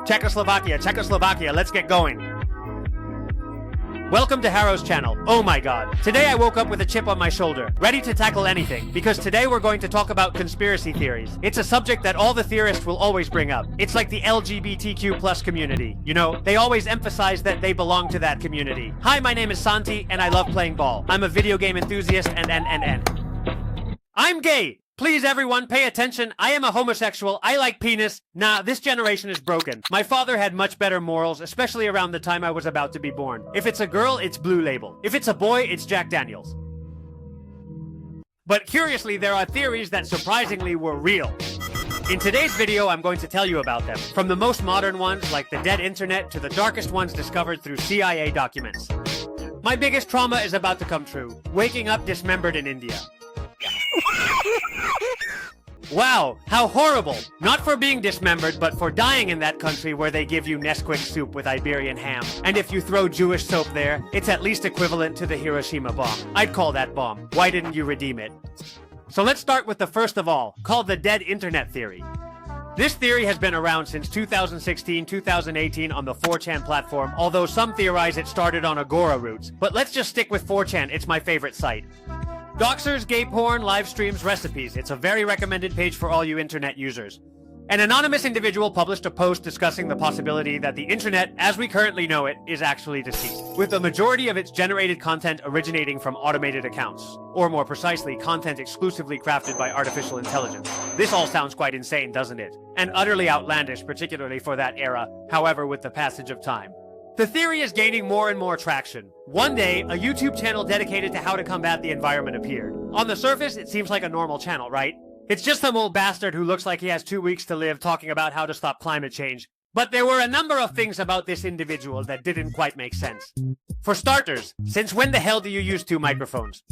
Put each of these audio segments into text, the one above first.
Czechoslovakia, let's get going. Welcome to Haroo's channel. Oh my god. Today I woke up with a chip on my shoulder, ready to tackle anything, because today we're going to talk about conspiracy theories. It's a subject that all the theorists will always bring up. It's like the LGBTQ plus community. You know, they always emphasize that they belong to that community. Hi, my name is Santi, and I love playing ball. I'm a video game enthusiast, and. I'm gay! Please everyone, pay attention. I am a homosexual. I like penis. Nah, this generation is broken. My father had much better morals, especially around the time I was about to be born. If it's a girl, it's Blue Label. If it's a boy, it's Jack Daniels. But curiously, there are theories that surprisingly were real. In today's video, I'm going to tell you about them. From the most modern ones, like the dead internet, to the darkest ones discovered through CIA documents. My biggest trauma is about to come true. Waking up dismembered in India. Wow, how horrible! Not for being dismembered, but for dying in that country where they give you Nesquik soup with Iberian ham. And if you throw Jewish soap there, it's at least equivalent to the Hiroshima bomb. I'd call that bomb. Why didn't you redeem it? So let's start with the first of all, called the dead internet theory. This theory has been around since 2016-2018 on the 4chan platform, although some theorize it started on Agora roots. But let's just stick with 4chan, it's my favorite site. Doxers, gay porn, live streams, recipes. It's a very recommended page for all you internet users. An anonymous individual published a post discussing the possibility that the internet, as we currently know it, is actually deceased, with the majority of its generated content originating from automated accounts, or more precisely, content exclusively crafted by artificial intelligence. This all sounds quite insane, doesn't it? And utterly outlandish, particularly for that era, however, with the passage of time. The theory is gaining more and more traction. One day, a YouTube channel dedicated to how to combat the environment appeared. On the surface, it seems like a normal channel, right? It's just some old bastard who looks like he has 2 weeks to live talking about how to stop climate change. But there were a number of things about this individual that didn't quite make sense. For starters, since when the hell do you use 2 microphones?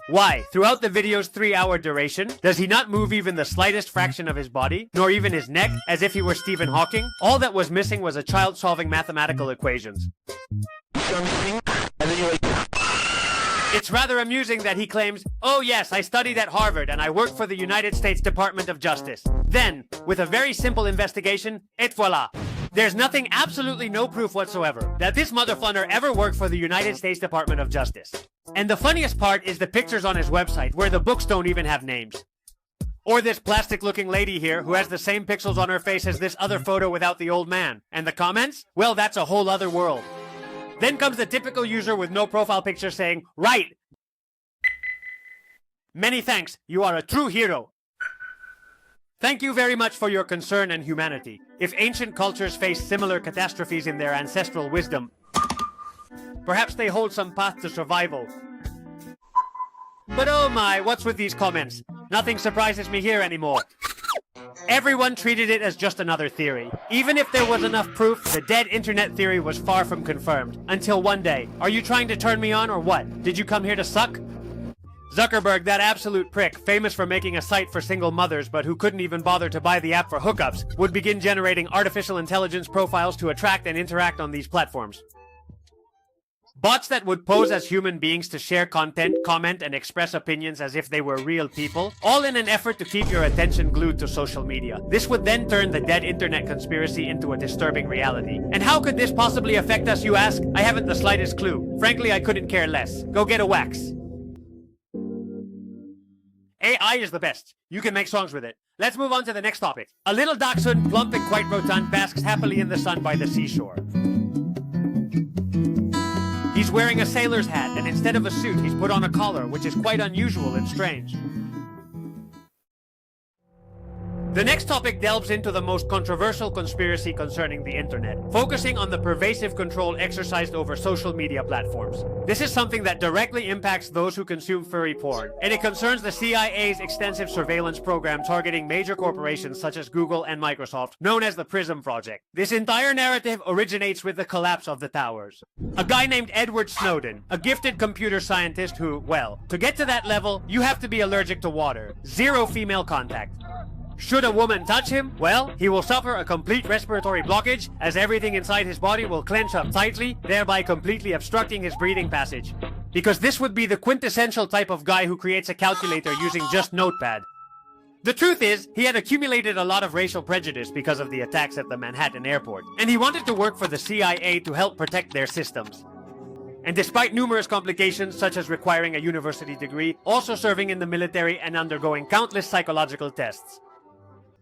Why, throughout the video's 3-hour duration, does he not move even the slightest fraction of his body, nor even his neck, as if he were Stephen Hawking? All that was missing was a child solving mathematical equations. It's rather amusing that he claims, "Oh yes, I studied at Harvard and I work for the United States Department of Justice." Then, with a very simple investigation, et voila. There's nothing, absolutely no proof whatsoever, that this motherfucker ever worked for the United States Department of Justice. And the funniest part is the pictures on his website, where the books don't even have names. Or this plastic-looking lady here, who has the same pixels on her face as this other photo without the old man. And the comments? Well, that's a whole other world. Then comes the typical user with no profile picture saying, "Right! Many thanks, you are a true hero. Thank you very much for your concern and humanity. If ancient cultures faced similar catastrophes in their ancestral wisdom, perhaps they hold some path to survival." But oh my, what's with these comments? Nothing surprises me here anymore. Everyone treated it as just another theory. Even if there was enough proof, the dead internet theory was far from confirmed. Until one day. Are you trying to turn me on or what? Did you come here to suck? Zuckerberg, that absolute prick, famous for making a site for single mothers but who couldn't even bother to buy the app for hookups, would begin generating artificial intelligence profiles to attract and interact on these platforms. Bots that would pose as human beings to share content, comment, and express opinions as if they were real people, all in an effort to keep your attention glued to social media. This would then turn the dead internet conspiracy into a disturbing reality. And how could this possibly affect us, you ask? I haven't the slightest clue. Frankly, I couldn't care less. Go get a wax. AI is the best. You can make songs with it. Let's move on to the next topic. A little dachshund, plump and quite rotund, basks happily in the sun by the seashore. He's wearing a sailor's hat, and instead of a suit, he's put on a collar, which is quite unusual and strange. The next topic delves into the most controversial conspiracy concerning the internet, focusing on the pervasive control exercised over social media platforms. This is something that directly impacts those who consume furry porn, and it concerns the CIA's extensive surveillance program targeting major corporations such as Google and Microsoft, known as the PRISM Project. This entire narrative originates with the collapse of the towers. A guy named Edward Snowden, a gifted computer scientist who, well, to get to that level, you have to be allergic to water. 0 female contact. Should a woman touch him, well, he will suffer a complete respiratory blockage as everything inside his body will clench up tightly, thereby completely obstructing his breathing passage. Because this would be the quintessential type of guy who creates a calculator using just Notepad. The truth is, he had accumulated a lot of racial prejudice because of the attacks at the Manhattan airport, and he wanted to work for the CIA to help protect their systems. And despite numerous complications such as requiring a university degree, also serving in the military and undergoing countless psychological tests.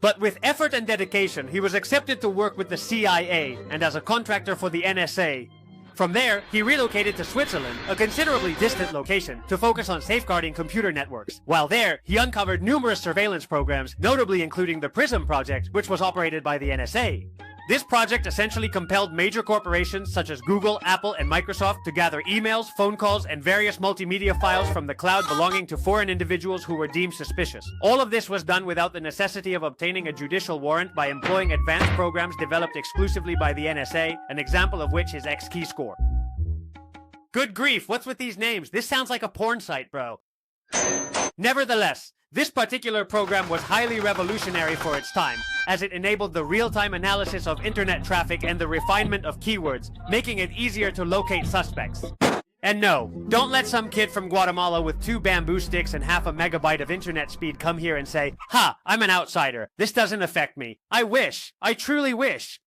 But with effort and dedication, he was accepted to work with the CIA and as a contractor for the NSA. From there, he relocated to Switzerland, a considerably distant location, to focus on safeguarding computer networks. While there, he uncovered numerous surveillance programs, notably including the PRISM project, which was operated by the NSA. This project essentially compelled major corporations such as Google, Apple, and Microsoft to gather emails, phone calls, and various multimedia files from the cloud belonging to foreign individuals who were deemed suspicious. All of this was done without the necessity of obtaining a judicial warrant by employing advanced programs developed exclusively by the NSA, an example of which is XKeyscore. Good grief, what's with these names? This sounds like a porn site, bro. Nevertheless, this particular program was highly revolutionary for its time, as it enabled the real-time analysis of internet traffic and the refinement of keywords, making it easier to locate suspects. And no, don't let some kid from Guatemala with 2 bamboo sticks and half a megabyte of internet speed come here and say, "Ha, I'm an outsider. This doesn't affect me." I wish. I truly wish.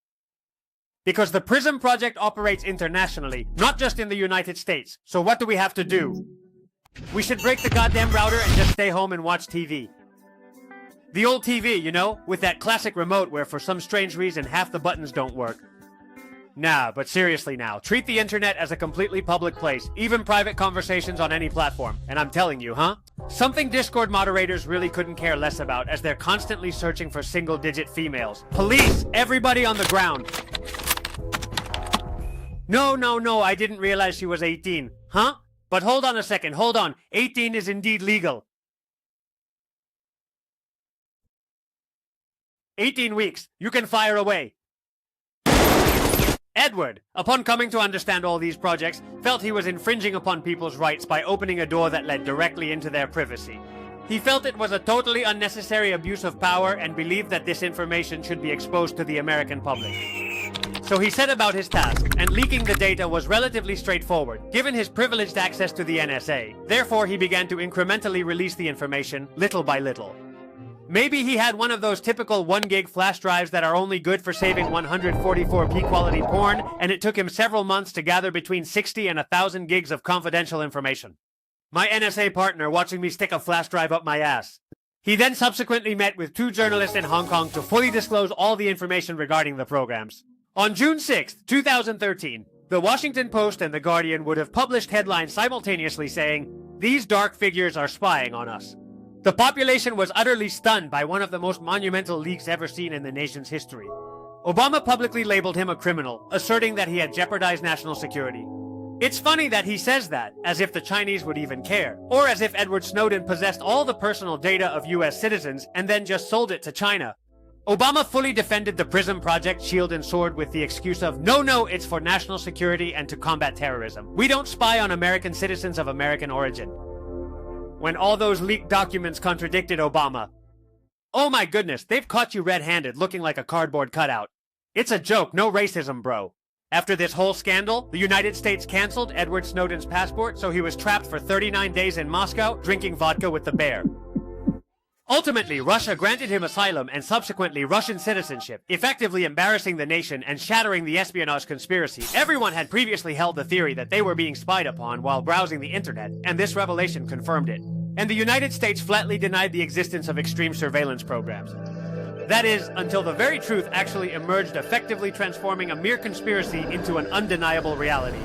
Because the PRISM project operates internationally, not just in the United States. So what do we have to do? We should break the goddamn router and just stay home and watch TV. The old TV, you know, with that classic remote where for some strange reason half the buttons don't work. Nah, but seriously now, treat the internet as a completely public place, even private conversations on any platform. And I'm telling you, huh? Something Discord moderators really couldn't care less about, as they're constantly searching for single-digit females. Police! Everybody on the ground! No, I didn't realize she was 18. Huh? But hold on a second, hold on. 18 is indeed legal. 18 weeks. You can fire away. Edward, upon coming to understand all these projects, felt he was infringing upon people's rights by opening a door that led directly into their privacy. He felt it was a totally unnecessary abuse of power and believed that this information should be exposed to the American public. So he set about his task, and leaking the data was relatively straightforward, given his privileged access to the NSA. Therefore, he began to incrementally release the information, little by little. Maybe he had one of those typical 1 gig flash drives that are only good for saving 144p quality porn, and it took him several months to gather between 60 and 1,000 gigs of confidential information. My NSA partner watching me stick a flash drive up my ass. He then subsequently met with 2 journalists in Hong Kong to fully disclose all the information regarding the programs. On June 6, 2013, the Washington Post and The Guardian would have published headlines simultaneously saying, "These dark figures are spying on us." The population was utterly stunned by one of the most monumental leaks ever seen in the nation's history. Obama publicly labeled him a criminal, asserting that he had jeopardized national security. It's funny that he says that, as if the Chinese would even care, or as if Edward Snowden possessed all the personal data of US citizens and then just sold it to China. Obama fully defended the PRISM project shield and sword with the excuse of, no, it's for national security and to combat terrorism. We don't spy on American citizens of American origin. When all those leaked documents contradicted Obama. Oh my goodness, they've caught you red-handed looking like a cardboard cutout. It's a joke, no racism, bro. After this whole scandal, the United States canceled Edward Snowden's passport, so he was trapped for 39 days in Moscow drinking vodka with the bear. Ultimately, Russia granted him asylum and subsequently Russian citizenship, effectively embarrassing the nation and shattering the espionage conspiracy. Everyone had previously held the theory that they were being spied upon while browsing the internet, and this revelation confirmed it. And the United States flatly denied the existence of extreme surveillance programs. That is, until the very truth actually emerged, effectively transforming a mere conspiracy into an undeniable reality.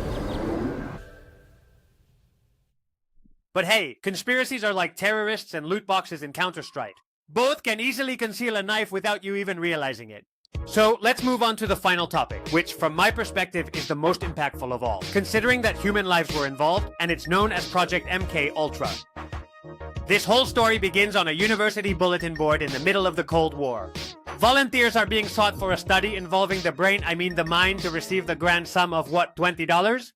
But hey, conspiracies are like terrorists and loot boxes in Counter-Strike. Both can easily conceal a knife without you even realizing it. So let's move on to the final topic, which from my perspective is the most impactful of all, considering that human lives were involved, and it's known as Project MK Ultra. This whole story begins on a university bulletin board in the middle of the Cold War. Volunteers are being sought for a study involving the brain, the mind, to receive the grand sum of what, $20?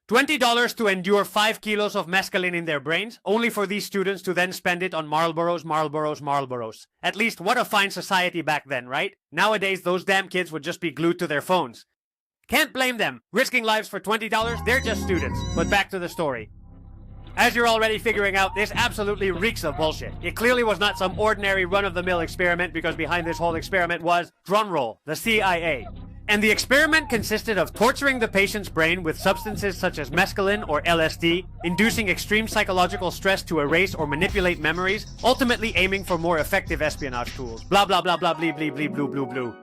$20 to endure 5 kilos of mescaline in their brains, only for these students to then spend it on Marlboros. At least, what a fine society back then, right? Nowadays, those damn kids would just be glued to their phones. Can't blame them. Risking lives for $20, they're just students. But back to the story. As you're already figuring out, this absolutely reeks of bullshit. It clearly was not some ordinary run-of-the-mill experiment, because behind this whole experiment was, drumroll, the CIA. And the experiment consisted of torturing the patient's brain with substances such as mescaline or LSD, inducing extreme psychological stress to erase or manipulate memories, ultimately aiming for more effective espionage tools. Blah blah blah blah blee blee blee blue blue blue.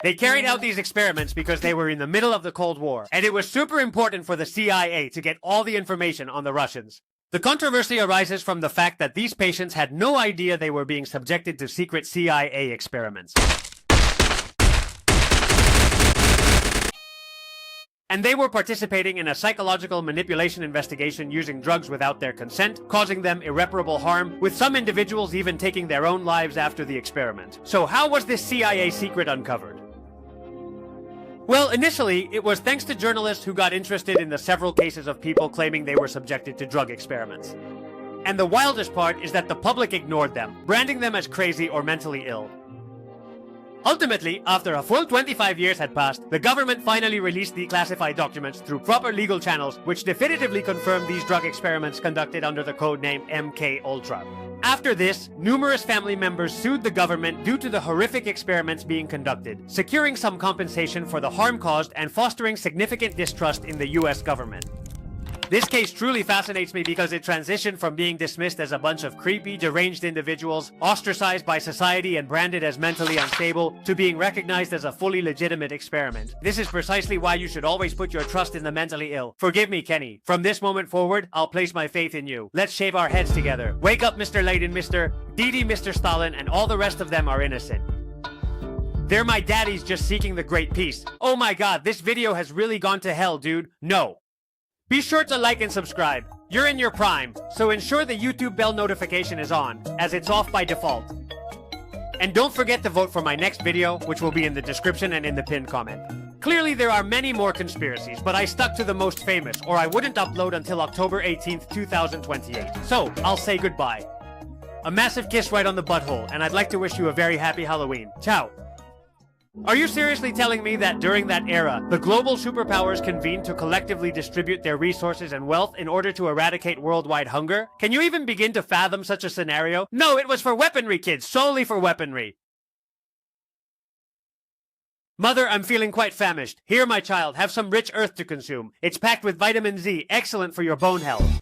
They carried out these experiments because they were in the middle of the Cold War, and it was super important for the CIA to get all the information on the Russians. The controversy arises from the fact that these patients had no idea they were being subjected to secret CIA experiments. And they were participating in a psychological manipulation investigation using drugs without their consent, causing them irreparable harm, with some individuals even taking their own lives after the experiment. So how was this CIA secret uncovered? Well, initially, it was thanks to journalists who got interested in the several cases of people claiming they were subjected to drug experiments. And the wildest part is that the public ignored them, branding them as crazy or mentally ill. Ultimately, after a full 25 years had passed, the government finally released the classified documents through proper legal channels, which definitively confirmed these drug experiments conducted under the code name MK-Ultra. After this, numerous family members sued the government due to the horrific experiments being conducted, securing some compensation for the harm caused and fostering significant distrust in the US government. This case truly fascinates me because it transitioned from being dismissed as a bunch of creepy, deranged individuals, ostracized by society and branded as mentally unstable, to being recognized as a fully legitimate experiment. This is precisely why you should always put your trust in the mentally ill. Forgive me, Kenny. From this moment forward, I'll place my faith in you. Let's shave our heads together. Wake up, Mr. Leiden, Mr. Didi, Mr. Stalin, and all the rest of them are innocent. They're my daddies just seeking the great peace. Oh my god, this video has really gone to hell, dude. No. Be sure to like and subscribe. You're in your prime, so ensure the YouTube bell notification is on, as it's off by default. And don't forget to vote for my next video, which will be in the description and in the pinned comment. Clearly there are many more conspiracies, but I stuck to the most famous, or I wouldn't upload until October 18th, 2028. So, I'll say goodbye. A massive kiss right on the butthole, and I'd like to wish you a very happy Halloween. Ciao! Are you seriously telling me that during that era, the global superpowers convened to collectively distribute their resources and wealth in order to eradicate worldwide hunger? Can you even begin to fathom such a scenario? No, it was for weaponry, kids, solely for weaponry. Mother, I'm feeling quite famished. Here, my child, have some rich earth to consume. It's packed with vitamin Z, excellent for your bone health.